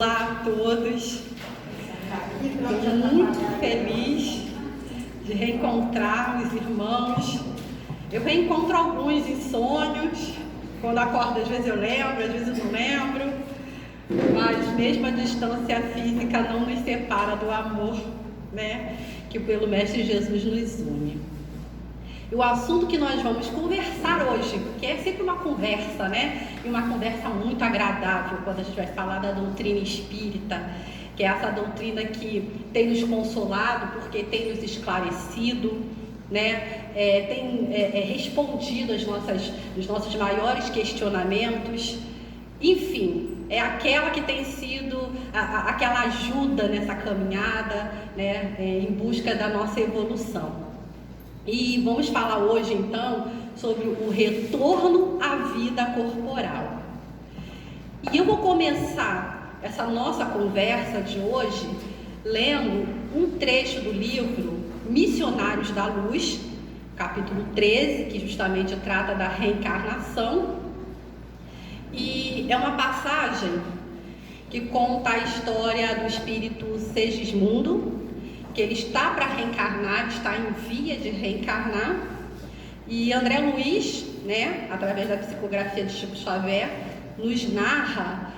Olá a todos, estou muito feliz de reencontrar os irmãos. Eu reencontro alguns em sonhos, quando acordo às vezes eu lembro, às vezes eu não lembro, mas mesmo a distância física não nos separa do amor, né, que pelo Mestre Jesus nos une. E o assunto que nós vamos conversar hoje, porque é sempre uma conversa, né? E uma conversa muito agradável quando a gente vai falar da doutrina espírita, que é essa doutrina que tem nos consolado, porque tem nos esclarecido, né? Tem respondido os nossos maiores questionamentos. Enfim, é aquela que tem sido aquela ajuda nessa caminhada, né? Em busca da nossa evolução. E vamos falar hoje, então, sobre o retorno à vida corporal. E eu vou começar essa nossa conversa de hoje lendo um trecho do livro Missionários da Luz, capítulo 13, que justamente trata da reencarnação. E é uma passagem que conta a história do espírito Segismundo, que ele está para reencarnar, está em via de reencarnar, e André Luiz, né, através da psicografia de Chico Xavier, nos narra,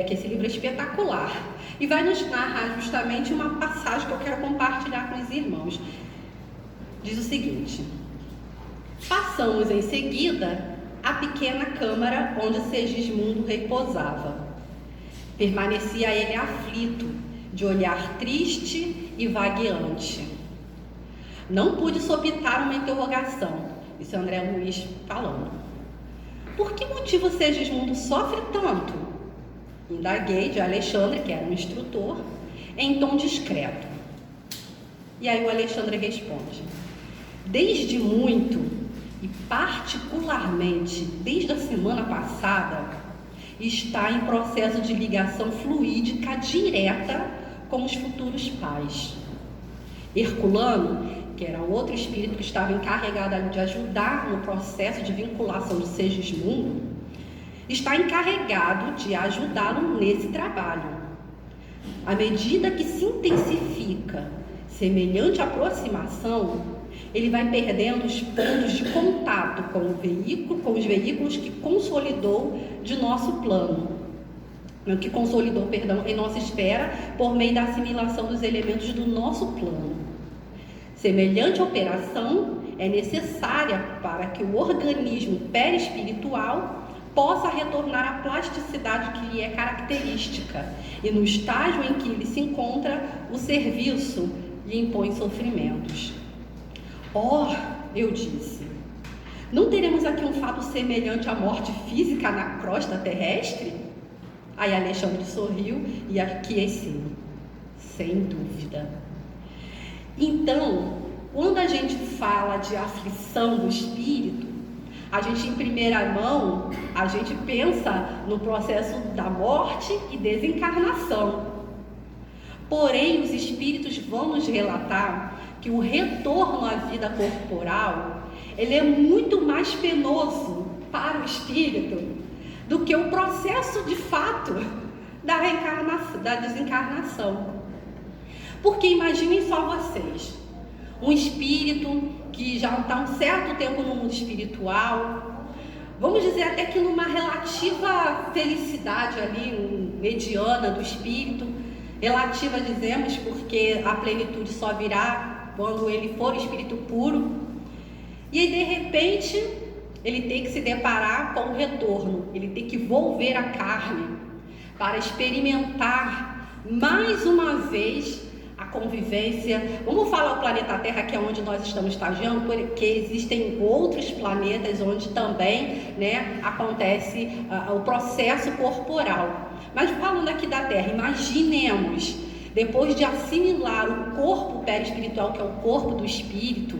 que esse livro é espetacular, e vai nos narrar justamente uma passagem que eu quero compartilhar com os irmãos. Diz o seguinte: passamos em seguida a pequena câmara onde Segismundo repousava. Permanecia ele aflito, de olhar triste e vagueante. Não pude sopitar uma interrogação. Isso é André Luiz falando. Por que motivo Segismundo sofre tanto? Indaguei de Alexandre, que era um instrutor, em tom discreto. E aí o Alexandre responde: desde muito, e particularmente desde a semana passada, está em processo de ligação fluídica direta com os futuros pais. Herculano, que era outro espírito que estava encarregado de ajudar no processo de vinculação de Segismundo, está encarregado de ajudá-lo nesse trabalho. À medida que se intensifica semelhante aproximação, ele vai perdendo os pontos de contato com os veículos que consolidou de nosso plano. Em nossa esfera, por meio da assimilação dos elementos do nosso plano. Semelhante operação é necessária para que o organismo perispiritual possa retornar à plasticidade que lhe é característica, e no estágio em que ele se encontra, o serviço lhe impõe sofrimentos. Eu disse, não teremos aqui um fato semelhante à morte física na crosta terrestre? Aí Alexandre sorriu e aqueceu. Sem dúvida. Então, quando a gente fala de aflição do espírito, a gente, em primeira mão, a gente pensa no processo da morte e desencarnação. Porém, os espíritos vão nos relatar que o retorno à vida corporal, ele é muito mais penoso para o espírito do que o processo de fato da reencarnação, da desencarnação. Porque imaginem só vocês, um espírito que já está um certo tempo no mundo espiritual, vamos dizer até que numa relativa felicidade ali, mediana do espírito, relativa dizemos porque a plenitude só virá quando ele for espírito puro, e aí de repente ele tem que se deparar com o retorno, ele tem que volver a carne para experimentar mais uma vez a convivência. Vamos falar o planeta Terra, que é onde nós estamos estagiando, porque existem outros planetas onde também, né, acontece o processo corporal. Mas falando aqui da Terra, imaginemos, depois de assimilar o corpo perispiritual, que é o corpo do espírito,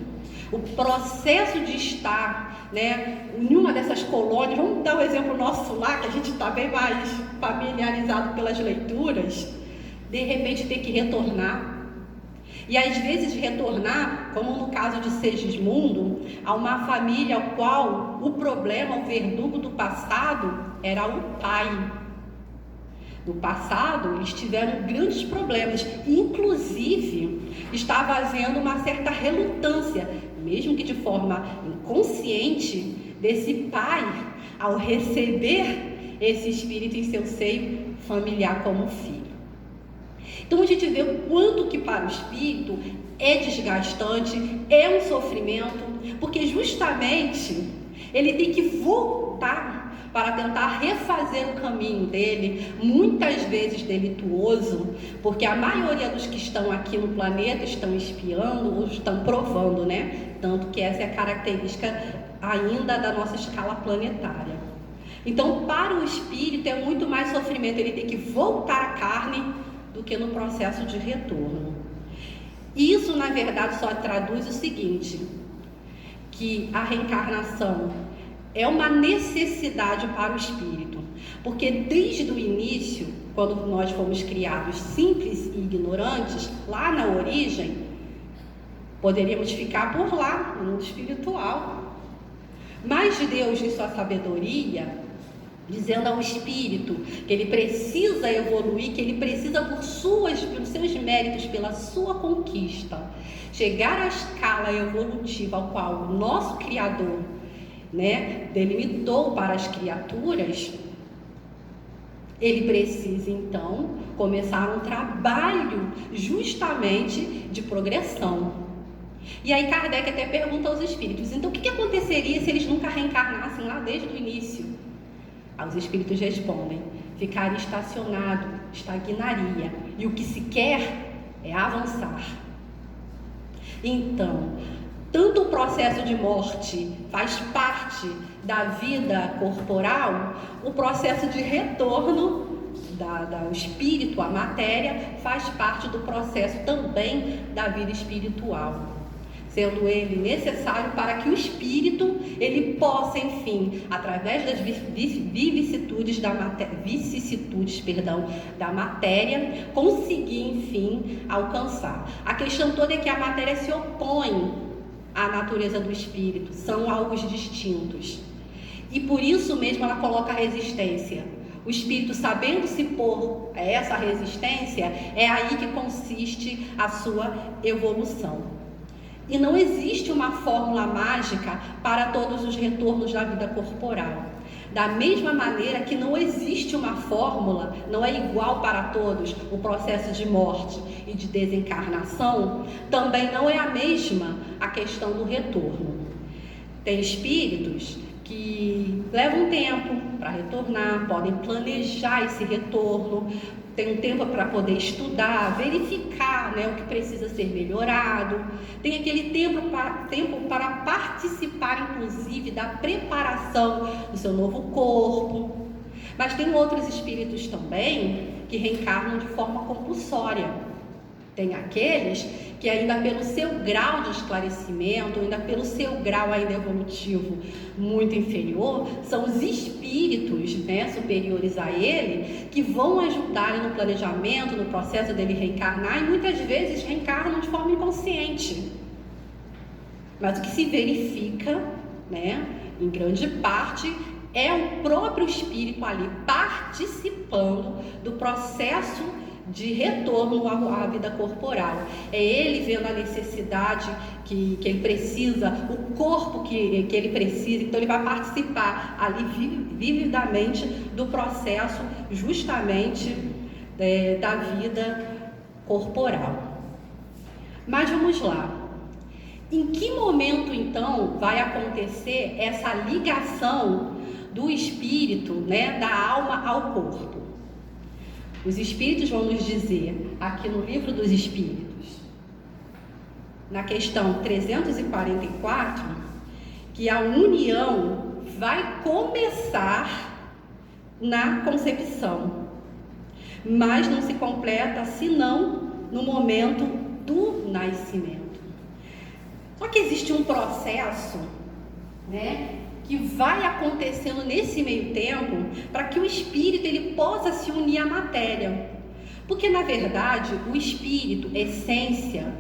o processo de estar, né, em uma dessas colônias, vamos dar um exemplo nosso lá, que a gente está bem mais familiarizado pelas leituras, de repente ter que retornar. E às vezes retornar, como no caso de Segismundo, a uma família ao qual o problema, o verdugo do passado, era o pai. No passado, eles tiveram grandes problemas, inclusive estava havendo uma certa relutância, mesmo que de forma inconsciente, desse pai ao receber esse espírito em seu seio familiar como filho. Então a gente vê o quanto que para o espírito é desgastante, é um sofrimento, porque justamente ele tem que voltar para tentar refazer o caminho dele, muitas vezes delituoso, porque a maioria dos que estão aqui no planeta estão espiando ou estão provando, né? Tanto que essa é a característica ainda da nossa escala planetária. Então, para o espírito é muito mais sofrimento, ele tem que voltar à carne do que no processo de retorno. Isso, na verdade, só traduz o seguinte, que a reencarnação é uma necessidade para o espírito, porque desde o início, quando nós fomos criados simples e ignorantes, lá na origem, poderíamos ficar por lá, no mundo espiritual. Mas Deus, em sua sabedoria, dizendo ao espírito que ele precisa evoluir, que ele precisa pelos seus méritos, pela sua conquista, chegar à escala evolutiva ao qual o nosso Criador, delimitou para as criaturas, ele precisa então começar um trabalho justamente de progressão. E aí Kardec até pergunta aos espíritos, então o que aconteceria se eles nunca reencarnassem lá desde o início? Aí os espíritos respondem, ficaria estacionado, estagnaria, e o que se quer é avançar. Então, tanto o processo de morte faz parte da vida corporal, o processo de retorno do espírito à matéria faz parte do processo também da vida espiritual, sendo ele necessário para que o espírito ele possa, enfim, através das vicissitudes da matéria, conseguir, enfim, alcançar. A questão toda é que a matéria se opõe à natureza do espírito, são algo distintos. E por isso mesmo ela coloca a resistência. O espírito, sabendo se pôr a essa resistência, é aí que consiste a sua evolução. E não existe uma fórmula mágica para todos os retornos da vida corporal. Da mesma maneira que não existe uma fórmula, não é igual para todos o processo de morte e de desencarnação, também não é a mesma a questão do retorno. Tem espíritos que levam tempo para retornar, podem planejar esse retorno, tem um tempo para poder estudar, verificar, o que precisa ser melhorado, tem aquele tempo para participar, inclusive, da preparação do seu novo corpo. Mas tem outros espíritos também que reencarnam de forma compulsória. Tem aqueles que ainda pelo seu grau de esclarecimento, ainda pelo seu grau ainda evolutivo muito inferior, são os espíritos superiores a ele que vão ajudar no planejamento, no processo dele reencarnar, e muitas vezes reencarnam de forma inconsciente. Mas o que se verifica, em grande parte, é o próprio espírito ali participando do processo de retorno à vida corporal. É ele vendo a necessidade que ele precisa, o corpo que ele precisa, então ele vai participar ali vividamente do processo justamente da vida corporal. Mas vamos lá. Em que momento então vai acontecer essa ligação do espírito, da alma ao corpo? Os espíritos vão nos dizer, aqui no Livro dos Espíritos, na questão 344, que a união vai começar na concepção, mas não se completa senão no momento do nascimento. Só que existe um processo, que vai acontecendo nesse meio tempo para que o espírito ele possa se unir à matéria. Porque, na verdade, o espírito, essência,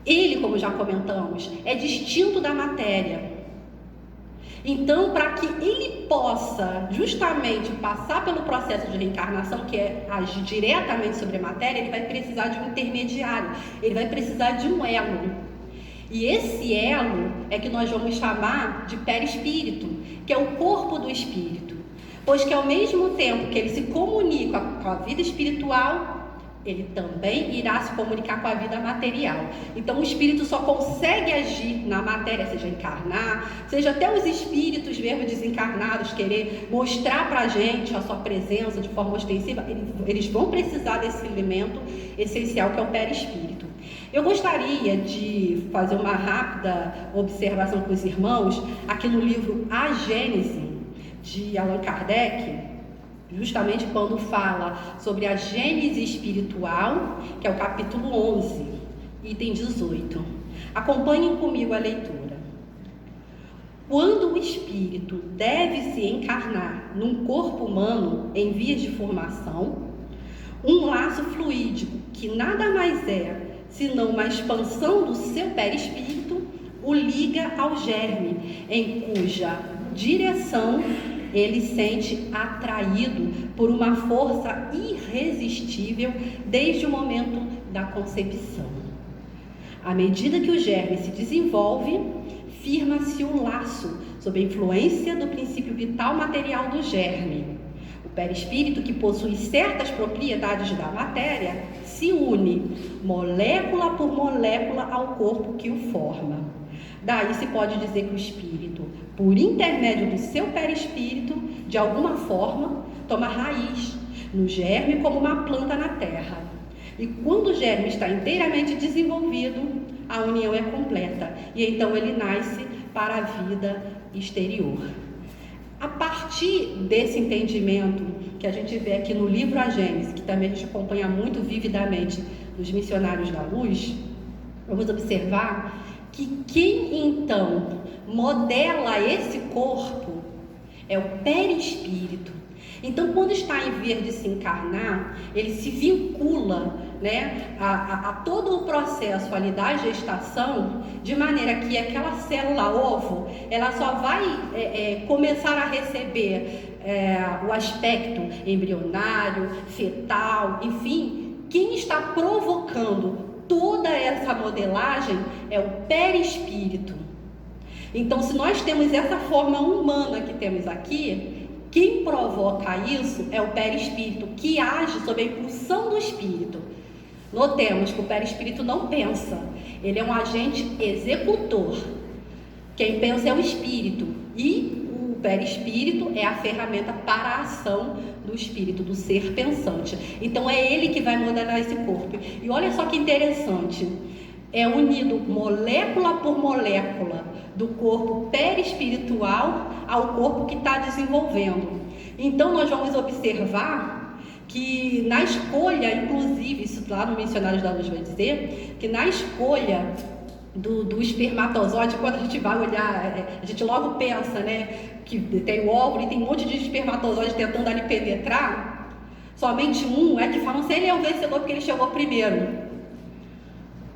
ele, como já comentamos, é distinto da matéria. Então, para que ele possa justamente passar pelo processo de reencarnação, que é agir diretamente sobre a matéria, ele vai precisar de um intermediário, ele vai precisar de um elo. E esse elo é que nós vamos chamar de perispírito, que é o corpo do espírito. Pois que ao mesmo tempo que ele se comunica com a vida espiritual, ele também irá se comunicar com a vida material. Então o espírito só consegue agir na matéria, seja encarnar, seja até os espíritos mesmo desencarnados querer mostrar pra gente a sua presença de forma ostensiva, eles vão precisar desse elemento essencial que é o perispírito. Eu gostaria de fazer uma rápida observação com os irmãos aqui no livro A Gênese, de Allan Kardec, justamente quando fala sobre a gênese espiritual, que é o capítulo 11, item 18. Acompanhem comigo a leitura. Quando o espírito deve se encarnar num corpo humano em vias de formação, um laço fluídico, que nada mais é senão uma expansão do seu perispírito, o liga ao germe, em cuja direção ele sente atraído por uma força irresistível desde o momento da concepção. À medida que o germe se desenvolve, firma-se um laço sob a influência do princípio vital material do germe. O perispírito, que possui certas propriedades da matéria, se une, molécula por molécula, ao corpo que o forma. Daí se pode dizer que o espírito, por intermédio do seu perispírito, de alguma forma, toma raiz no germe como uma planta na terra. E quando o germe está inteiramente desenvolvido, a união é completa. E então ele nasce para a vida exterior. A partir desse entendimento que a gente vê aqui no livro A Gênese, que também a gente acompanha muito vividamente dos missionários da luz, vamos observar que quem então modela esse corpo é o perispírito. Então, quando está em vias de se encarnar, ele se vincula, né, a todo o processo ali da gestação, de maneira que aquela célula ovo, ela só vai começar a receber o aspecto embrionário, fetal, enfim, quem está provocando toda essa modelagem é o perispírito. Então, se nós temos essa forma humana que temos aqui, quem provoca isso é o perispírito, que age sob a impulsão do espírito. Notemos que o perispírito não pensa, ele é um agente executor. Quem pensa é o espírito, e o perispírito é a ferramenta para a ação do espírito, do ser pensante. Então é ele que vai modelar esse corpo. E olha só que interessante, é unido molécula por molécula do corpo perispiritual ao corpo que está desenvolvendo. Então nós vamos observar que na escolha, inclusive, isso lá no Missionários da Luz vai dizer, que na escolha do espermatozoide, quando a gente vai olhar, a gente logo pensa, né, que tem o óvulo e tem um monte de espermatozoide tentando ali penetrar, somente um é que falam assim, ele é o vencedor porque ele chegou primeiro.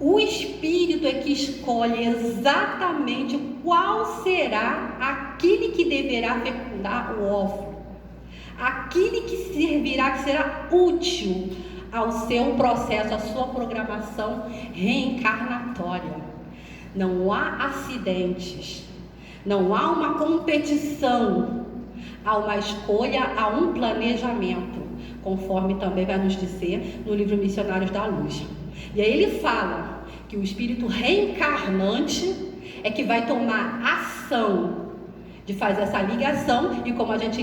O espírito é que escolhe exatamente qual será aquele que deverá fecundar o óvulo, aquele que servirá, que será útil ao seu processo, à sua programação reencarnatória. Não há acidentes, não há uma competição, há uma escolha, há um planejamento, conforme também vai nos dizer no livro Missionários da Luz. E aí ele fala que o espírito reencarnante é que vai tomar ação de fazer essa ligação, e como a gente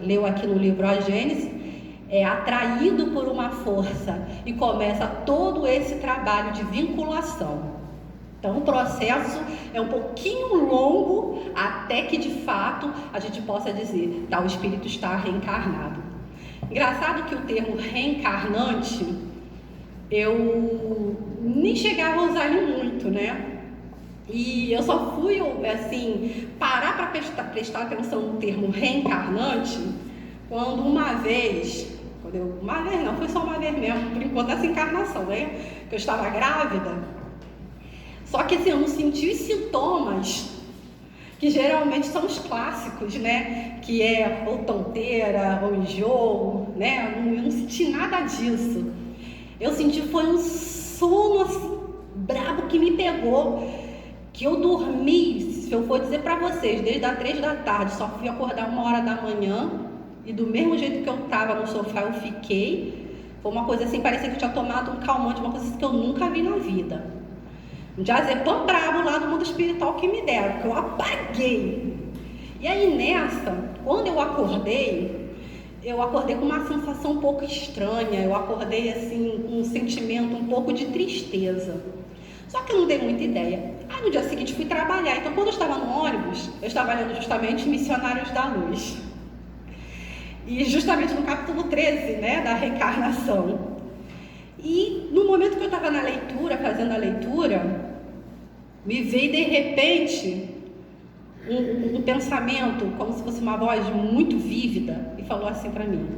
leu aqui no livro A Gênese, é atraído por uma força e começa todo esse trabalho de vinculação. Então o processo é um pouquinho longo até que de fato a gente possa dizer, tá, o espírito está reencarnado. Engraçado que o termo reencarnante eu nem chegava a usar ele muito, né? E eu só fui, assim, parar para prestar atenção no termo reencarnante quando uma vez não, foi só uma vez mesmo, por enquanto essa encarnação, né? Que eu estava grávida. Só que assim, eu não senti os sintomas que geralmente são os clássicos, né? Que é ou tonteira, ou enjoo, né? Eu não senti nada disso. Eu senti foi um sono assim, brabo que me pegou, que eu dormi, se eu for dizer para vocês, desde as 3 da tarde, só fui acordar 1h da manhã, e do mesmo jeito que eu estava no sofá eu fiquei. Foi uma coisa assim, parecia que eu tinha tomado um calmante, uma coisa assim que eu nunca vi na vida. Um diazepam brabo lá do mundo espiritual que me deram, que eu apaguei. E aí nessa, quando eu acordei com uma sensação um pouco estranha, eu acordei assim com um sentimento um pouco de tristeza. Só que eu não dei muita ideia. Aí no dia seguinte fui trabalhar, então quando eu estava no ônibus, eu estava lendo justamente Missionários da Luz. E justamente no capítulo 13, né, da reencarnação. E no momento que eu estava na leitura, fazendo a leitura, me veio de repente um pensamento, como se fosse uma voz muito vívida, e falou assim para mim: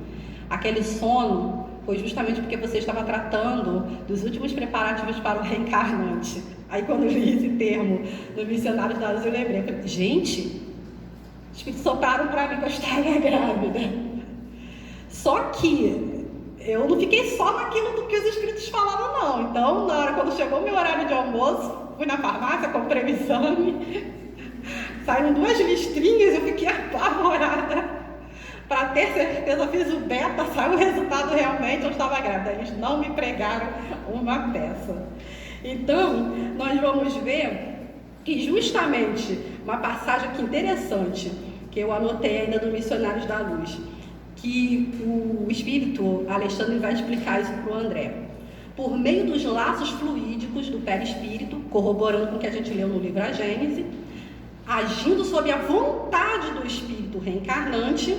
aquele sono foi justamente porque você estava tratando dos últimos preparativos para o reencarnante. Aí quando eu li esse termo no Missionários da Luz, eu lembrei, eu falei, gente, os espíritos sopraram para mim que eu estava grávida. Só que eu não fiquei só naquilo do que os espíritos falaram, não. Então, na hora, quando chegou o meu horário de almoço, fui na farmácia, comprei o exame, saíram 2 listrinhas, eu fiquei apavorada. Para ter certeza, fiz o beta, saiu o resultado, realmente eu estava grávida. Eles não me pregaram uma peça. Então, nós vamos ver que justamente uma passagem aqui interessante, que eu anotei ainda do Missionários da Luz, que o espírito Alexandre vai explicar isso para o André. Por meio dos laços fluídicos do perispírito, corroborando com o que a gente leu no livro A Gênese, agindo sob a vontade do espírito reencarnante,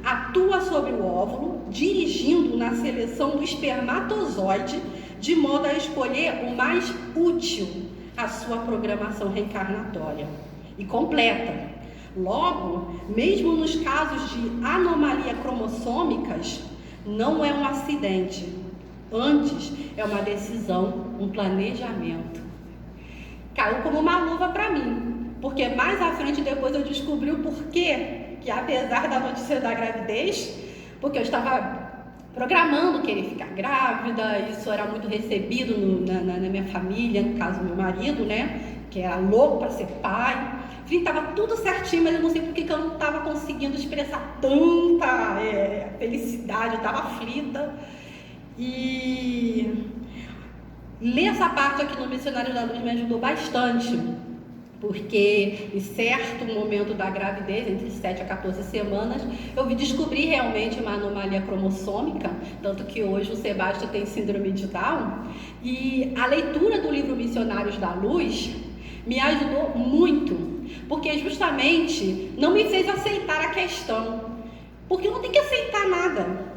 atua sobre o óvulo, dirigindo na seleção do espermatozoide, de modo a escolher o mais útil à sua programação reencarnatória. E completa. Logo, mesmo nos casos de anomalia cromossômicas, não é um acidente. Antes, é uma decisão, um planejamento. Caiu como uma luva para mim, porque mais à frente depois eu descobri o porquê que, apesar da notícia da gravidez, porque eu estava programando querer ficar grávida, isso era muito recebido na minha família, no caso do meu marido, né, que era louco para ser pai. Enfim, estava tudo certinho, mas eu não sei por que eu não estava conseguindo expressar tanta felicidade, eu estava aflita. E ler essa parte aqui no Missionários da Luz me ajudou bastante, porque em certo momento da gravidez, entre 7 a 14 semanas, eu descobri realmente uma anomalia cromossômica, tanto que hoje o Sebastião tem síndrome de Down, e a leitura do livro Missionários da Luz me ajudou muito, porque justamente não me fez aceitar a questão, porque eu não tenho que aceitar nada.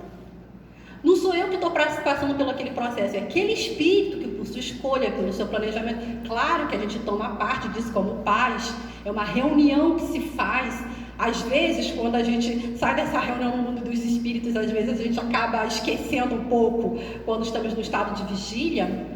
Não sou eu que estou passando pelo aquele processo, é aquele espírito que, por sua escolha, pelo seu planejamento. Claro que a gente toma parte disso como pais, é uma reunião que se faz. Às vezes, quando a gente sai dessa reunião no mundo dos espíritos, às vezes a gente acaba esquecendo um pouco quando estamos no estado de vigília,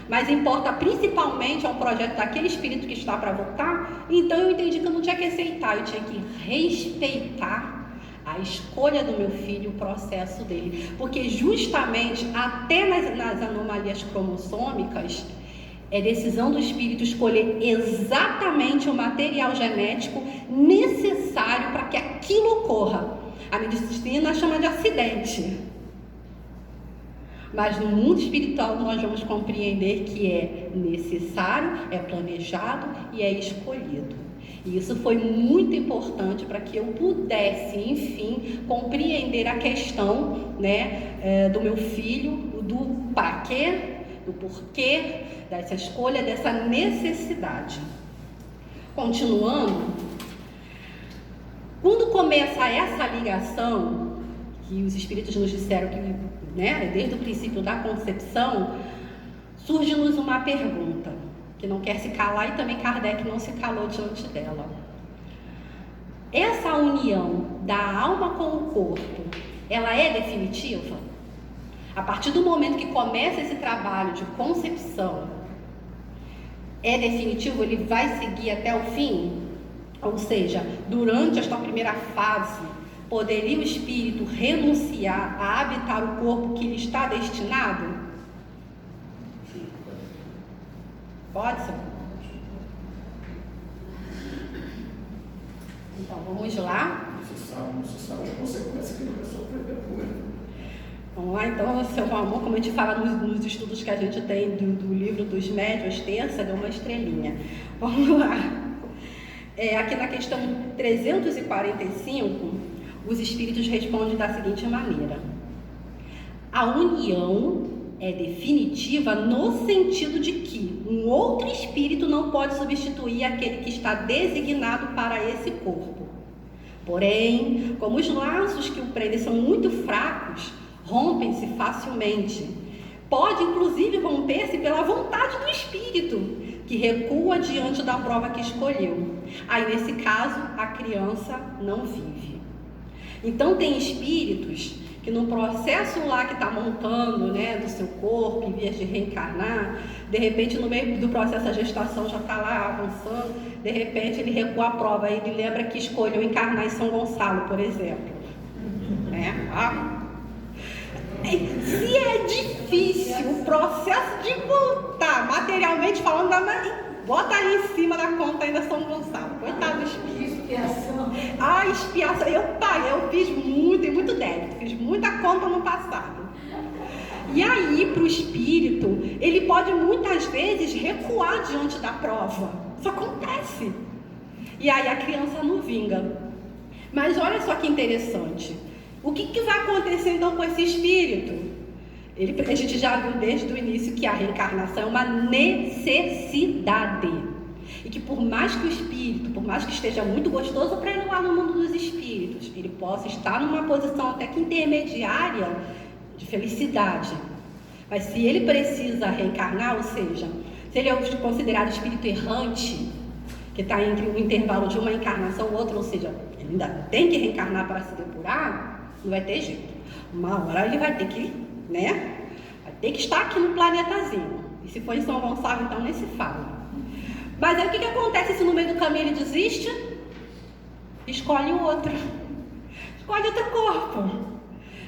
mas importa principalmente ao projeto daquele espírito que está para voltar. Então eu entendi que eu não tinha que aceitar, eu tinha que respeitar a escolha do meu filho, o processo dele, porque justamente até nas anomalias cromossômicas é decisão do espírito escolher exatamente o material genético necessário para que aquilo ocorra. A medicina chama de acidente, mas no mundo espiritual nós vamos compreender que é necessário, é planejado e é escolhido. E isso foi muito importante para que eu pudesse, enfim, compreender a questão, né, do meu filho, do para quê, do porquê, dessa escolha, dessa necessidade. Continuando, quando começa essa ligação, que os espíritos nos disseram que, né, desde o princípio da concepção, surge-nos uma pergunta, que não quer se calar, e também Kardec não se calou diante dela. Essa união da alma com o corpo, ela é definitiva? A partir do momento que começa esse trabalho de concepção, é definitivo? Ele vai seguir até o fim? Ou seja, durante esta primeira fase, poderia o espírito renunciar a habitar o corpo que lhe está destinado? Pode ser? Então, vamos lá? Você sabe a consequência que ele vai sofrer depois. Vamos lá, então, seu amor, como a gente fala nos estudos que a gente tem do livro dos médiuns, terça, deu uma estrelinha. Vamos lá. Aqui na questão 345, os espíritos respondem da seguinte maneira: a união é definitiva no sentido de que um outro espírito não pode substituir aquele que está designado para esse corpo. Porém, como os laços que o prendem são muito fracos, rompem-se facilmente. Pode, inclusive, romper-se pela vontade do espírito, que recua diante da prova que escolheu. Aí, nesse caso, a criança não vive. Então, tem espíritos que no processo lá que está montando, né, do seu corpo, em vez de reencarnar, de repente, no meio do processo da gestação, já está lá avançando, de repente, ele recua a prova, aí ele lembra que escolheu encarnar em São Gonçalo, por exemplo. Né? Se é difícil o processo de voltar, materialmente falando, bota aí em cima da conta ainda São Gonçalo. Coitado do espírito. Expiação. Expiação. Eu fiz muito débito, fiz muita conta no passado. E aí, para o espírito, ele pode muitas vezes recuar diante da prova. Isso acontece. E aí a criança não vinga. Mas olha só que interessante. O que vai acontecer então com esse espírito? A gente já viu desde o início que a reencarnação é uma necessidade. E que por mais que o espírito, por mais que esteja muito gostoso para ele lá no mundo dos espíritos, ele possa estar numa posição até que intermediária de felicidade. Mas se ele precisa reencarnar, ou seja, se ele é considerado espírito errante, que está entre um intervalo de uma encarnação ou outra, ou seja, ele ainda tem que reencarnar para se depurar, não vai ter jeito. Uma hora ele vai ter que, né? Vai ter que estar aqui no planetazinho. E se for em São Gonçalo, então nem se fala. Mas aí o que acontece se no meio do caminho ele desiste? Escolhe outro. Escolhe outro corpo.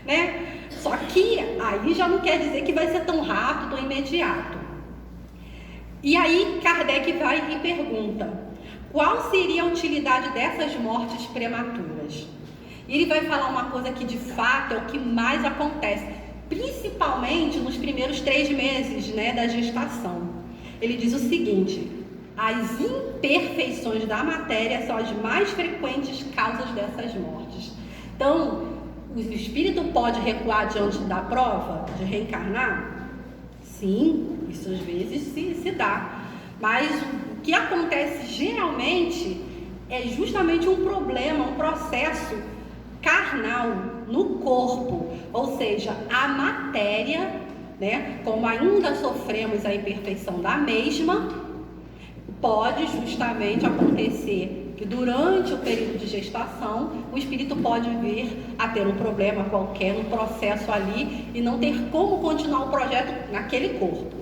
Né? Só que aí já não quer dizer que vai ser tão rápido ou imediato. E aí Kardec vai e pergunta: qual seria a utilidade dessas mortes prematuras? E ele vai falar uma coisa que de fato é o que mais acontece, principalmente nos primeiros 3 meses, né, da gestação. Ele diz o seguinte: as imperfeições da matéria são as mais frequentes causas dessas mortes. Então, o espírito pode recuar diante da prova de reencarnar? Sim, isso às vezes se dá. Mas o que acontece geralmente é justamente um problema, um processo carnal no corpo, ou seja, a matéria, né, como ainda sofremos a imperfeição da mesma, pode justamente acontecer que durante o período de gestação o espírito pode vir a ter um problema qualquer no processo ali e não ter como continuar o projeto naquele corpo.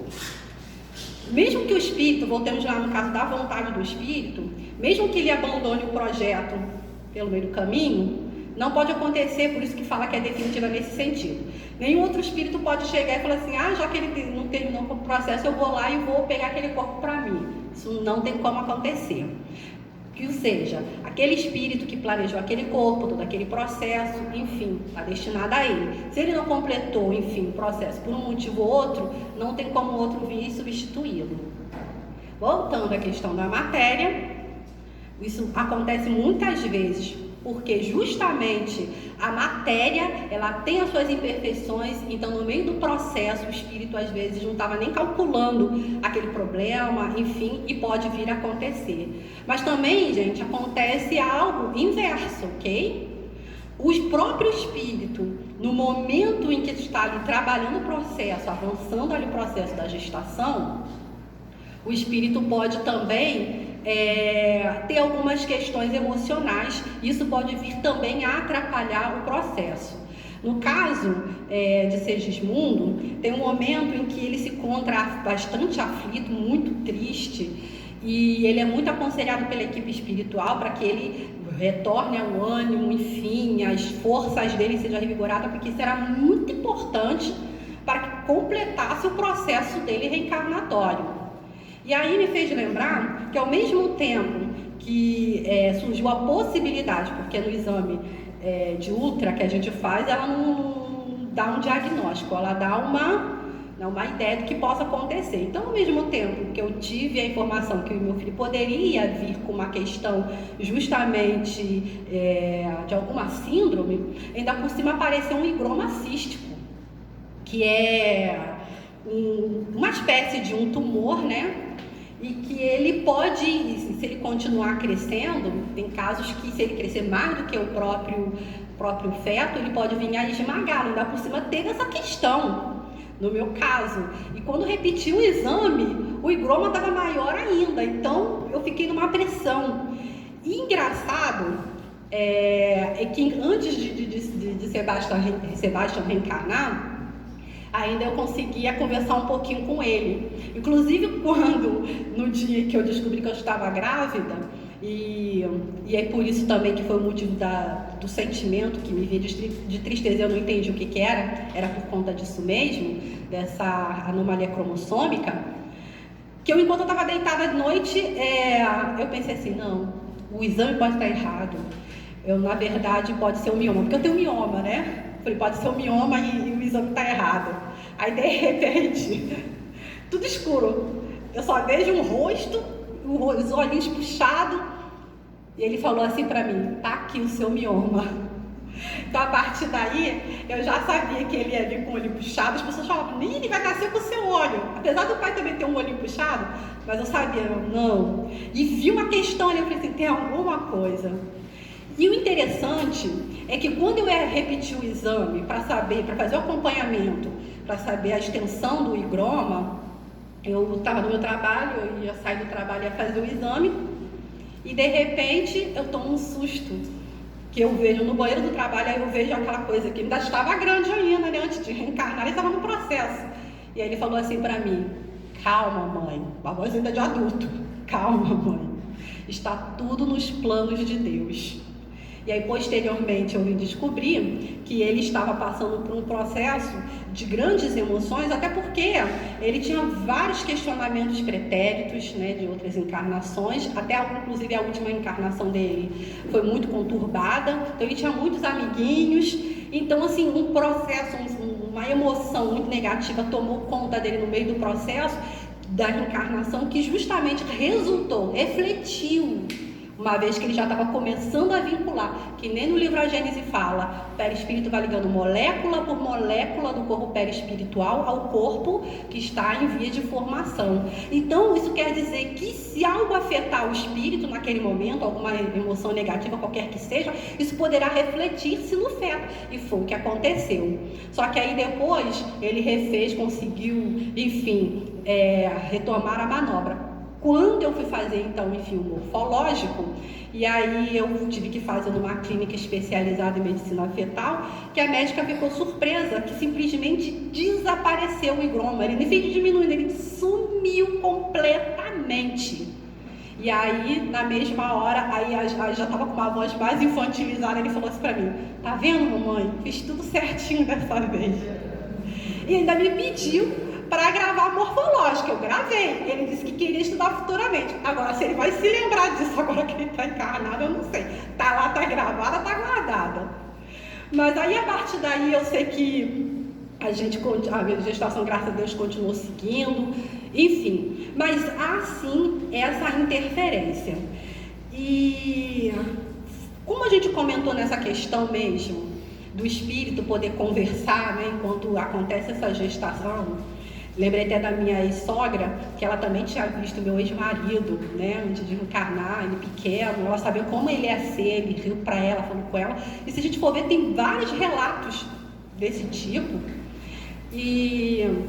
Mesmo que o espírito, voltemos lá no caso da vontade do espírito, mesmo que ele abandone o projeto pelo meio do caminho, não pode acontecer, por isso que fala que é definitiva nesse sentido. Nenhum outro espírito pode chegar e falar assim: já que ele não terminou o processo, eu vou lá e vou pegar aquele corpo para mim. Isso não tem como acontecer. Ou seja, aquele espírito que planejou aquele corpo, todo aquele processo, enfim, está destinado a ele. Se ele não completou, enfim, o processo por um motivo ou outro, não tem como o outro vir e substituí-lo. Voltando à questão da matéria, isso acontece muitas vezes porque justamente a matéria, ela tem as suas imperfeições, então no meio do processo o espírito às vezes não estava nem calculando aquele problema, enfim, e pode vir a acontecer. Mas também, gente, acontece algo inverso, ok? O próprio espírito, no momento em que está ali trabalhando o processo, avançando ali o processo da gestação, o espírito pode também ter algumas questões emocionais. Isso pode vir também a atrapalhar o processo. No caso de Segismundo, tem um momento em que ele se encontra bastante aflito, muito triste, e ele é muito aconselhado pela equipe espiritual para que ele retorne ao ânimo, enfim, as forças dele sejam revigoradas, porque isso era muito importante para que completasse o processo dele reencarnatório. E aí me fez lembrar que ao mesmo tempo que surgiu a possibilidade, porque no exame de ultra que a gente faz, ela não dá um diagnóstico, ela dá uma ideia do que possa acontecer. Então, ao mesmo tempo que eu tive a informação que o meu filho poderia vir com uma questão justamente de alguma síndrome, ainda por cima apareceu um higroma cístico, que é uma espécie de um tumor, né? E que ele pode, se ele continuar crescendo, tem casos que se ele crescer mais do que o próprio feto, ele pode vir a esmagá-lo. Ainda por cima teve essa questão, no meu caso. E quando repeti o exame, o higroma estava maior ainda, então eu fiquei numa pressão. E engraçado é que antes de Sebastião reencarnar, ainda eu conseguia conversar um pouquinho com ele. Inclusive no dia que eu descobri que eu estava grávida, e é por isso também que foi o motivo do sentimento que me veio de tristeza, eu não entendi o que era por conta disso mesmo, dessa anomalia cromossômica, que enquanto eu estava deitada de noite, eu pensei assim, não, o exame pode estar errado, na verdade pode ser um mioma, porque eu tenho mioma, né? Falei, pode ser um mioma e o exame está errado. Aí de repente, tudo escuro, eu só vejo um rosto, os olhinhos puxados, e ele falou assim para mim, tá aqui o seu mioma. Então a partir daí, eu já sabia que ele ia vir com o olho puxado. As pessoas falavam, ele vai nascer com o seu olho. Apesar do pai também ter um olhinho puxado, mas eu sabia, não. E vi uma questão ali, eu falei assim, tem alguma coisa. E o interessante é que quando eu ia repetir o exame para fazer o acompanhamento, para saber a extensão do higroma, eu estava no meu trabalho, eu ia sair do trabalho e ia fazer o exame, e de repente eu tomo um susto, que eu vejo no banheiro do trabalho, aí eu vejo aquela coisa que ainda estava grande ainda, né, antes de reencarnar, ele estava no processo. E aí ele falou assim para mim, calma mãe, uma voz ainda de adulto, calma mãe, está tudo nos planos de Deus. E aí, posteriormente, eu vim descobrir que ele estava passando por um processo de grandes emoções, até porque ele tinha vários questionamentos pretéritos, né, de outras encarnações, até inclusive a última encarnação dele foi muito conturbada, então ele tinha muitos amiguinhos, então assim, um processo, uma emoção muito negativa tomou conta dele no meio do processo da reencarnação, que justamente refletiu, uma vez que ele já estava começando a vincular, que nem no livro A Gênese fala, o perispírito vai ligando molécula por molécula do corpo perispiritual ao corpo que está em via de formação. Então, isso quer dizer que se algo afetar o espírito naquele momento, alguma emoção negativa, qualquer que seja, isso poderá refletir-se no feto. E foi o que aconteceu. Só que aí depois, ele refez, conseguiu, enfim, retomar a manobra. Quando eu fui fazer, então, enfim, o morfológico, e aí eu tive que fazer numa clínica especializada em medicina fetal, que a médica ficou surpresa, que simplesmente desapareceu o higroma. Ele nem fez diminuindo, ele sumiu completamente. E aí, na mesma hora, aí já estava com uma voz mais infantilizada, ele falou assim pra mim, tá vendo, mamãe? Fiz tudo certinho dessa vez. E ainda me pediu para gravar morfológico, eu gravei. Ele disse que queria estudar futuramente. Agora, se ele vai se lembrar disso agora que ele está encarnado, eu não sei. Tá lá, tá gravada, tá guardada. Mas aí, a partir daí, eu sei que a gestação, graças a Deus, continuou seguindo, enfim. Mas há, sim, essa interferência. E como a gente comentou nessa questão mesmo, do espírito poder conversar, né, enquanto acontece essa gestação, lembrei até da minha ex-sogra, que ela também tinha visto meu ex-marido, né, antes de encarnar, ele pequeno, ela sabia como ele ia ser, ele riu para ela, falou com ela. E se a gente for ver, tem vários relatos desse tipo. E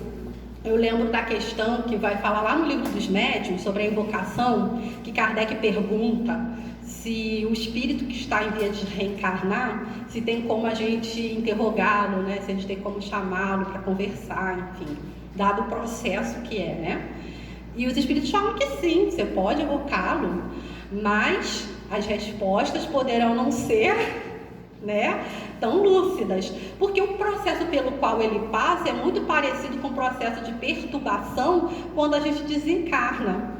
eu lembro da questão que vai falar lá no livro dos médiuns, sobre a invocação, que Kardec pergunta se o espírito que está em via de reencarnar, se tem como a gente interrogá-lo, né, se a gente tem como chamá-lo para conversar, enfim, dado o processo que é, né? E os espíritos falam que sim, você pode evocá-lo, mas as respostas poderão não ser, né, tão lúcidas, porque o processo pelo qual ele passa é muito parecido com o processo de perturbação quando a gente desencarna.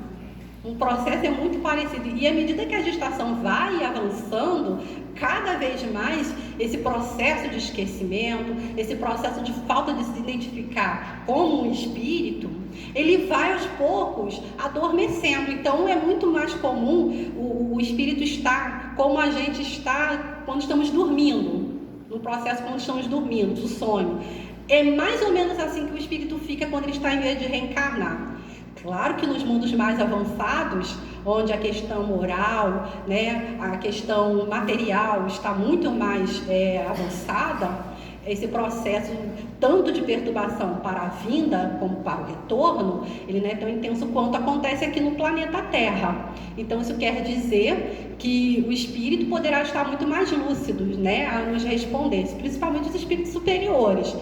O processo é muito parecido, e à medida que a gestação vai avançando, cada vez mais esse processo de esquecimento, esse processo de falta de se identificar como um espírito, ele vai aos poucos adormecendo. Então é muito mais comum o espírito estar como a gente está quando estamos dormindo, no processo quando estamos dormindo, do sonho. É mais ou menos assim que o espírito fica quando ele está em vez de reencarnar. Claro que nos mundos mais avançados, onde a questão moral, né, a questão material está muito mais avançada, esse processo tanto de perturbação para a vinda como para o retorno, ele não é tão intenso quanto acontece aqui no planeta Terra. Então isso quer dizer que o espírito poderá estar muito mais lúcido, né, a nos responder, principalmente os espíritos superiores.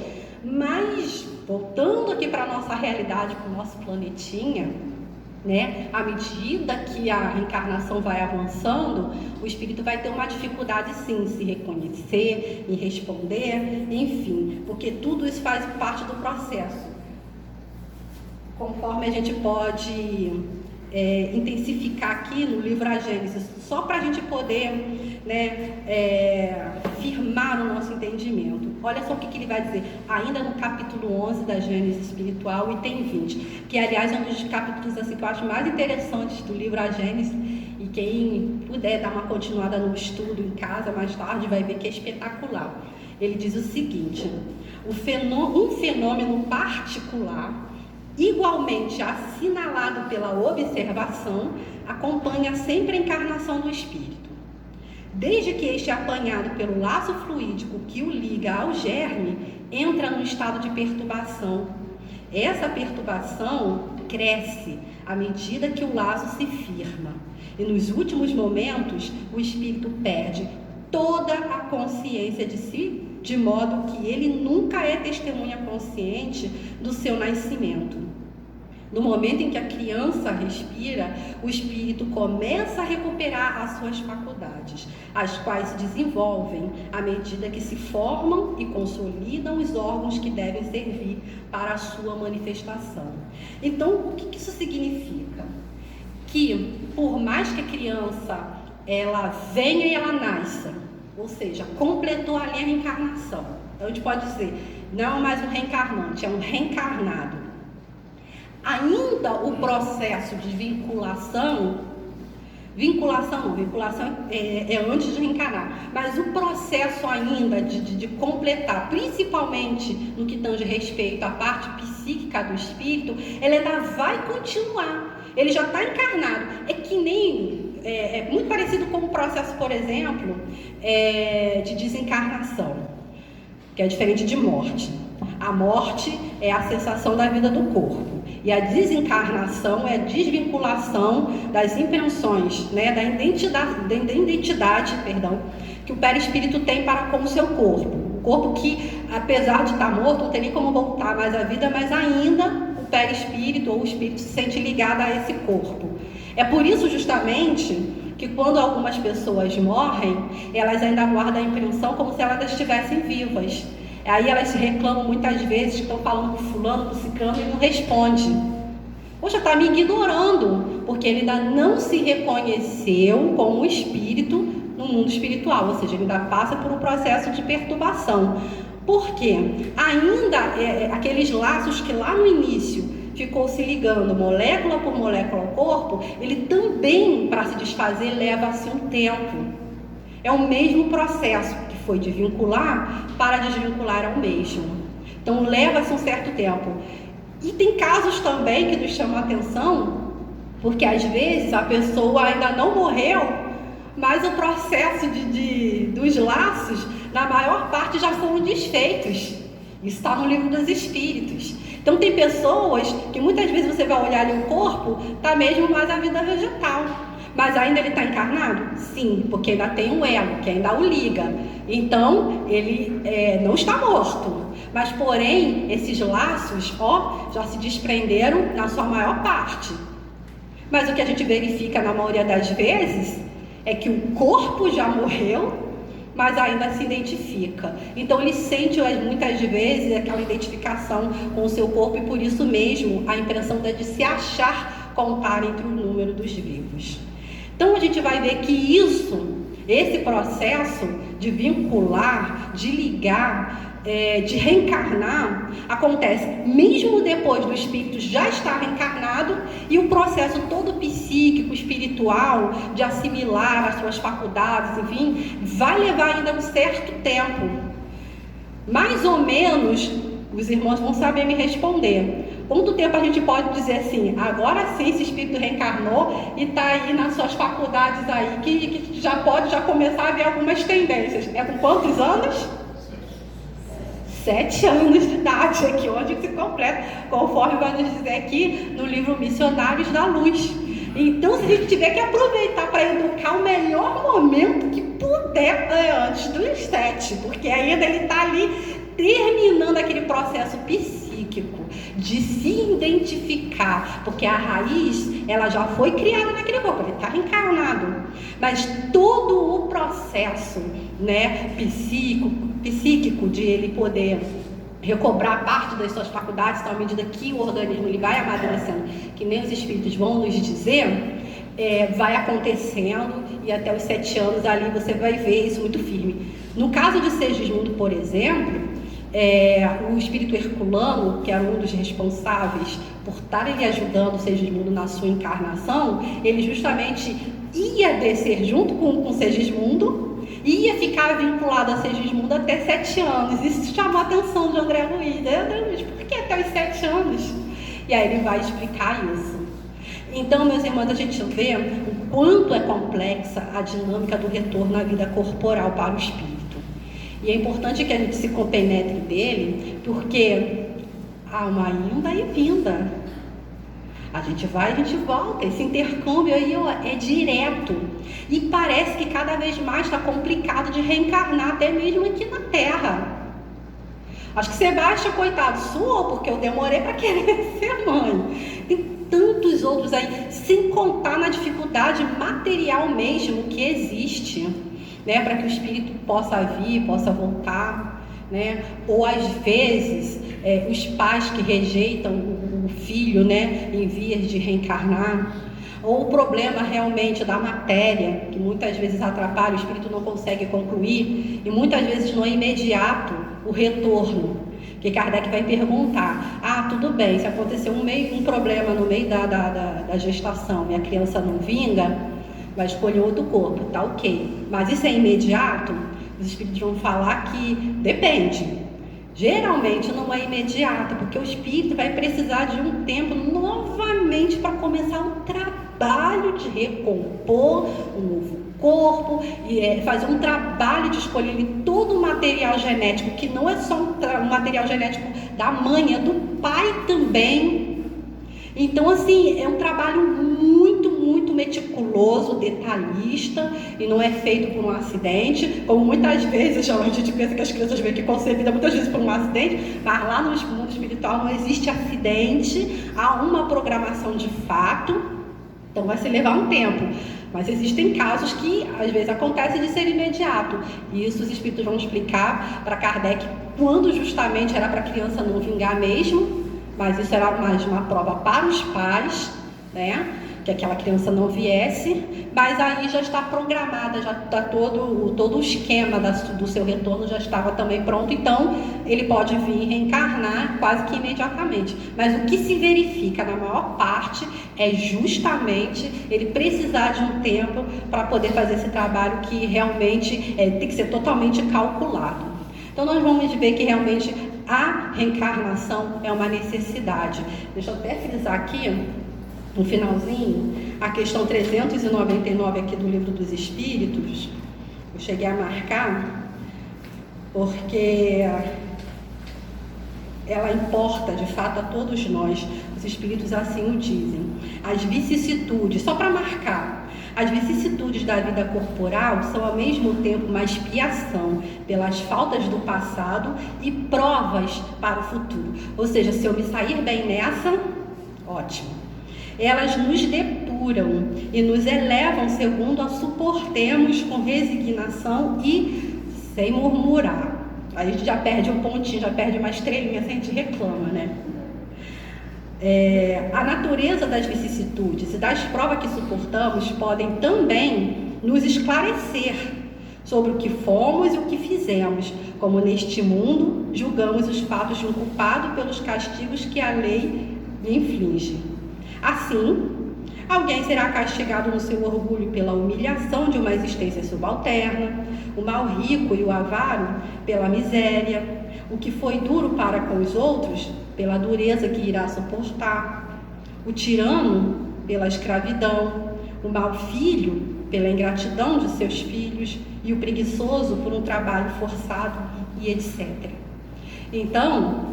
Mas, voltando aqui para a nossa realidade, para o nosso planetinha, né, à medida que a reencarnação vai avançando, o espírito vai ter uma dificuldade sim em se reconhecer, em responder, enfim, porque tudo isso faz parte do processo. Conforme a gente pode intensificar aqui no livro A Gênesis, só para a gente poder, né, firmar o nosso entendimento. Olha só o que ele vai dizer, ainda no capítulo 11 da Gênesis Espiritual, item 20, que aliás é um dos capítulos assim, que eu acho mais interessantes do livro A Gênesis, e quem puder dar uma continuada no estudo em casa mais tarde vai ver que é espetacular. Ele diz o seguinte: um fenômeno particular, igualmente assinalado pela observação, acompanha sempre a encarnação do espírito. Desde que este é apanhado pelo laço fluídico que o liga ao germe, entra no estado de perturbação. Essa perturbação cresce à medida que o laço se firma. E nos últimos momentos, o espírito perde toda a consciência de si, de modo que ele nunca é testemunha consciente do seu nascimento. No momento em que a criança respira, o espírito começa a recuperar as suas faculdades, as quais se desenvolvem à medida que se formam e consolidam os órgãos que devem servir para a sua manifestação. Então, o que isso significa? Que por mais que a criança ela venha e ela nasça, ou seja, completou ali a reencarnação, então a gente pode dizer, não é mais um reencarnante, é um reencarnado. Ainda o processo de vinculação é antes de reencarnar, mas o processo ainda de completar, principalmente no que tange respeito à parte psíquica do espírito, ele ainda vai continuar, ele já está encarnado. É que nem, é muito parecido com o processo, por exemplo, de desencarnação, que é diferente de morte. A morte é a cessação da vida do corpo. E a desencarnação é a desvinculação das impressões, né, da identidade, que o perispírito tem para com o seu corpo. O corpo que, apesar de estar morto, não tem nem como voltar mais à vida, mas ainda o perispírito ou o espírito se sente ligado a esse corpo. É por isso, justamente, que quando algumas pessoas morrem, elas ainda guardam a impressão como se elas estivessem vivas. Aí elas se reclamam muitas vezes que estão falando com fulano, com ciclano, e não responde. Poxa, está me ignorando, porque ele ainda não se reconheceu como espírito no mundo espiritual, ou seja, ele ainda passa por um processo de perturbação. Por quê? Ainda aqueles laços que lá no início ficou se ligando molécula por molécula ao corpo, ele também, para se desfazer, leva-se um tempo. É o mesmo processo que foi de vincular para desvincular ao mesmo. Então leva-se um certo tempo. E tem casos também que nos chamam a atenção, porque às vezes a pessoa ainda não morreu, mas o processo dos laços, na maior parte, já foram desfeitos. Isso está no livro dos Espíritos. Então tem pessoas que muitas vezes você vai olhar ali o corpo, está mesmo mais a vida vegetal. Mas ainda ele está encarnado? Sim, porque ainda tem um elo, que ainda o liga. Então, ele não está morto. Mas, porém, esses laços, já se desprenderam na sua maior parte. Mas o que a gente verifica na maioria das vezes é que o corpo já morreu, mas ainda se identifica. Então ele sente muitas vezes aquela identificação com o seu corpo, e por isso mesmo a impressão de se achar contar entre o número dos vivos. Então a gente vai ver que esse processo de vincular, de ligar, de reencarnar, acontece mesmo depois do espírito já estar reencarnado, e o processo todo psíquico, espiritual, de assimilar as suas faculdades, enfim, vai levar ainda um certo tempo. Mais ou menos, os irmãos vão saber me responder. Quanto tempo a gente pode dizer assim, agora sim esse espírito reencarnou e está aí nas suas faculdades aí, que já pode começar a ver algumas tendências. É com quantos anos? 7 anos de idade, aqui onde se completa, conforme vai nos dizer aqui no livro Missionários da Luz. Então, se a gente tiver que aproveitar para educar o melhor momento que puder, antes dos 7, porque ainda ele está ali terminando aquele processo psíquico de se identificar, porque a raiz, ela já foi criada naquele corpo, ele está reencarnado, mas todo o processo, né, psíquico de ele poder recobrar parte das suas faculdades, então, à medida que o organismo ele vai amadurecendo, que nem os espíritos vão nos dizer, vai acontecendo, e até os 7 anos ali você vai ver isso muito firme. No caso de Segismundo, por exemplo, o espírito herculano, que era um dos responsáveis por estar ele ajudando Segismundo na sua encarnação, ele justamente ia descer junto com Segismundo, ia ficar vinculado a Segismundo até 7 anos. Isso chamou a atenção de André Luiz. André Luiz, por que até os 7 anos? E aí ele vai explicar isso. Então, meus irmãos, a gente vê o quanto é complexa a dinâmica do retorno à vida corporal para o espírito. E é importante que a gente se compenetre dele, porque há uma ida e vinda. A gente vai, a gente volta. Esse intercâmbio aí é direto. E parece que cada vez mais está complicado de reencarnar, até mesmo aqui na Terra. Acho que Sebastião, coitado, suou, porque eu demorei para querer ser mãe. Tem tantos outros aí, sem contar na dificuldade material mesmo que existe, né, para que o espírito possa vir, possa voltar, né? Ou às vezes os pais que rejeitam o filho, né, em vias de reencarnar, ou o problema realmente da matéria, que muitas vezes atrapalha, o espírito não consegue concluir, e muitas vezes não é imediato o retorno, que Kardec vai perguntar, tudo bem, se acontecer um problema no meio da gestação e a criança não vinga, vai escolher outro corpo, tá ok, mas isso é imediato? Os espíritos vão falar que depende. Geralmente não é imediato, porque o espírito vai precisar de um tempo novamente para começar o trabalho de recompor um novo corpo, e fazer um trabalho de escolher todo o material genético, que não é só um material genético da mãe, é do pai também. Então, assim, é um trabalho muito, muito meticuloso, detalhista, e não é feito por um acidente, como muitas vezes a gente pensa que as crianças vêm aqui concebidas muitas vezes por um acidente, mas lá no mundo espiritual não existe acidente, há uma programação de fato, então vai se levar um tempo. Mas existem casos que às vezes acontece de ser imediato, e isso os espíritos vão explicar para Kardec quando justamente era para a criança não vingar mesmo, mas isso era mais uma prova para os pais, né, que aquela criança não viesse, mas aí já está programada, já está todo o esquema do seu retorno já estava também pronto, então ele pode vir reencarnar quase que imediatamente. Mas o que se verifica na maior parte é justamente ele precisar de um tempo para poder fazer esse trabalho que realmente tem que ser totalmente calculado. Então nós vamos ver que realmente a reencarnação é uma necessidade. Deixa eu até frisar aqui, no finalzinho, a questão 399 aqui do Livro dos Espíritos. Eu cheguei a marcar, porque ela importa de fato a todos nós. Os Espíritos assim o dizem. As vicissitudes, só para marcar, as vicissitudes da vida corporal são ao mesmo tempo uma expiação pelas faltas do passado e provas para o futuro. Ou seja, se eu me sair bem nessa, ótimo. Elas nos depuram curam e nos elevam segundo a suportemos com resignação e sem murmurar. Aí a gente já perde um pontinho, já perde uma estrelinha, se a gente reclama, né? A natureza das vicissitudes e das provas que suportamos podem também nos esclarecer sobre o que fomos e o que fizemos, como neste mundo julgamos os fatos de um culpado pelos castigos que a lei lhe inflige. Assim, alguém será castigado no seu orgulho pela humilhação de uma existência subalterna, o mal rico e o avaro pela miséria, o que foi duro para com os outros pela dureza que irá suportar, o tirano pela escravidão, o mau filho pela ingratidão de seus filhos e o preguiçoso por um trabalho forçado e etc. Então,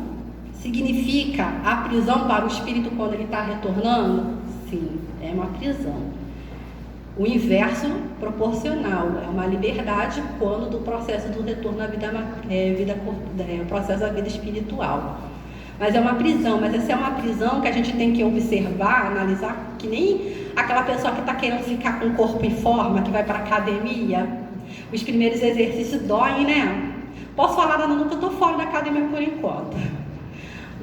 significa a prisão para o espírito quando ele está retornando? Sim, é uma prisão. O inverso proporcional, é uma liberdade quando do processo do retorno à processo da vida espiritual. Mas é uma prisão, mas essa é uma prisão que a gente tem que observar, analisar, que nem aquela pessoa que está querendo ficar com o corpo em forma, que vai para a academia. Os primeiros exercícios doem, né? Posso falar da Nanu que eu estou fora da academia por enquanto.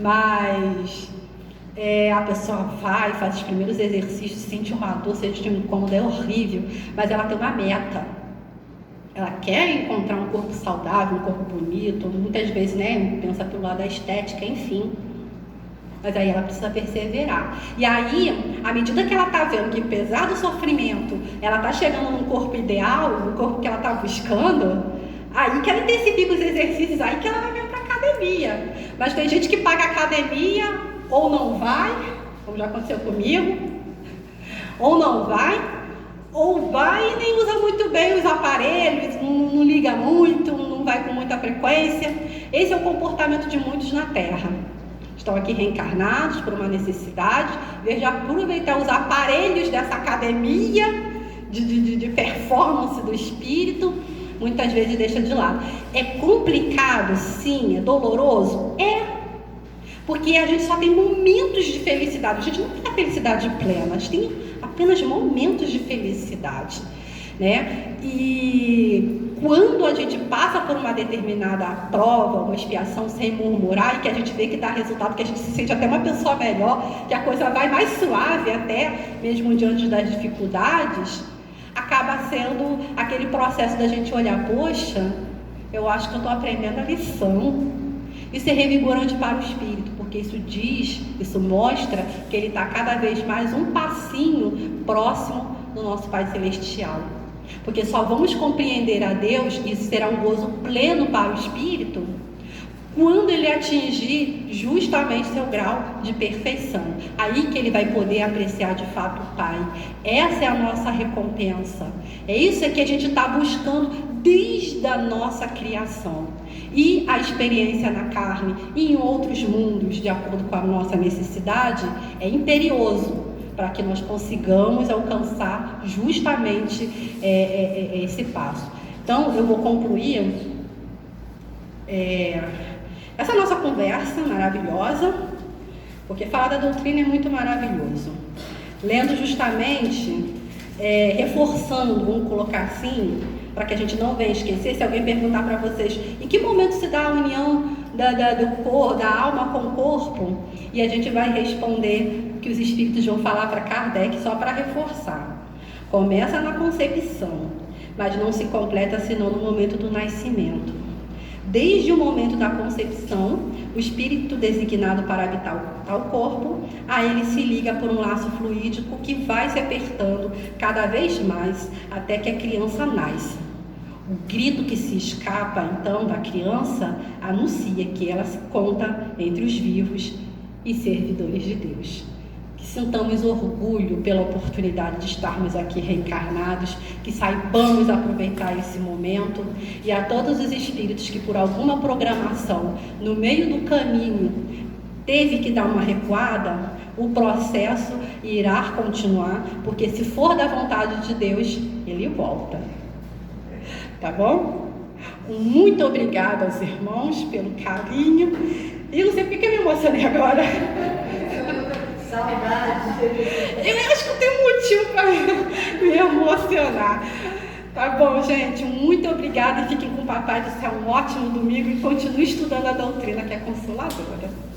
Mas a pessoa vai, faz os primeiros exercícios, sente uma dor, sente um incômodo, é horrível, mas ela tem uma meta. Ela quer encontrar um corpo saudável, um corpo bonito, muitas vezes, né, pensa pelo lado da estética, enfim. Mas aí ela precisa perseverar. E aí, à medida que ela está vendo que, apesar do sofrimento, ela está chegando num corpo ideal, no corpo que ela está buscando, aí que ela intensifica os exercícios, aí que ela vai vir para a academia. Mas tem gente que paga a academia ou não vai, como já aconteceu comigo, ou não vai, ou vai e nem usa muito bem os aparelhos, não liga muito, não vai com muita frequência. Esse é o comportamento de muitos na Terra. Estão aqui reencarnados por uma necessidade, em vez de aproveitar os aparelhos dessa academia de performance do espírito, muitas vezes deixa de lado. É complicado, sim, é doloroso? É. Porque a gente só tem momentos de felicidade, a gente não tem a felicidade plena, a gente tem apenas momentos de felicidade, né? E quando a gente passa por uma determinada prova, uma expiação sem murmurar, e que a gente vê que dá resultado, que a gente se sente até uma pessoa melhor, que a coisa vai mais suave até, mesmo diante das dificuldades, acaba sendo aquele processo da gente olhar, poxa, eu acho que eu estou aprendendo a lição. Isso é revigorante para o espírito, porque isso mostra que ele está cada vez mais um passinho próximo do nosso Pai Celestial. Porque só vamos compreender a Deus, e isso será um gozo pleno para o espírito, quando ele atingir justamente seu grau de perfeição. Aí que ele vai poder apreciar de fato o Pai. Essa é a nossa recompensa. É isso que a gente está buscando desde a nossa criação. E a experiência na carne e em outros mundos, de acordo com a nossa necessidade, é imperioso para que nós consigamos alcançar justamente esse passo. Então, eu vou concluir essa nossa conversa maravilhosa, porque falar da doutrina é muito maravilhoso. Lendo justamente, reforçando, vamos colocar assim, para que a gente não venha esquecer. Se alguém perguntar para vocês em que momento se dá a união da alma com o corpo, e a gente vai responder que os espíritos vão falar para Kardec, só para reforçar. Começa na concepção, mas não se completa senão no momento do nascimento. Desde o momento da concepção, o espírito designado para habitar o corpo, a ele se liga por um laço fluídico que vai se apertando cada vez mais até que a criança nasce. O grito que se escapa, então, da criança anuncia que ela se conta entre os vivos e servidores de Deus. Que sintamos orgulho pela oportunidade de estarmos aqui reencarnados, que saibamos aproveitar esse momento, e a todos os espíritos que por alguma programação no meio do caminho teve que dar uma recuada, o processo irá continuar, porque se for da vontade de Deus, ele volta. Tá bom? Muito obrigada aos irmãos pelo carinho. E não sei porque eu me emocionei agora. Saudade. Eu acho que eu tenho um motivo para me emocionar. Tá bom, gente? Muito obrigada e fiquem com o Papai do Céu um ótimo domingo e continue estudando a doutrina que é consoladora.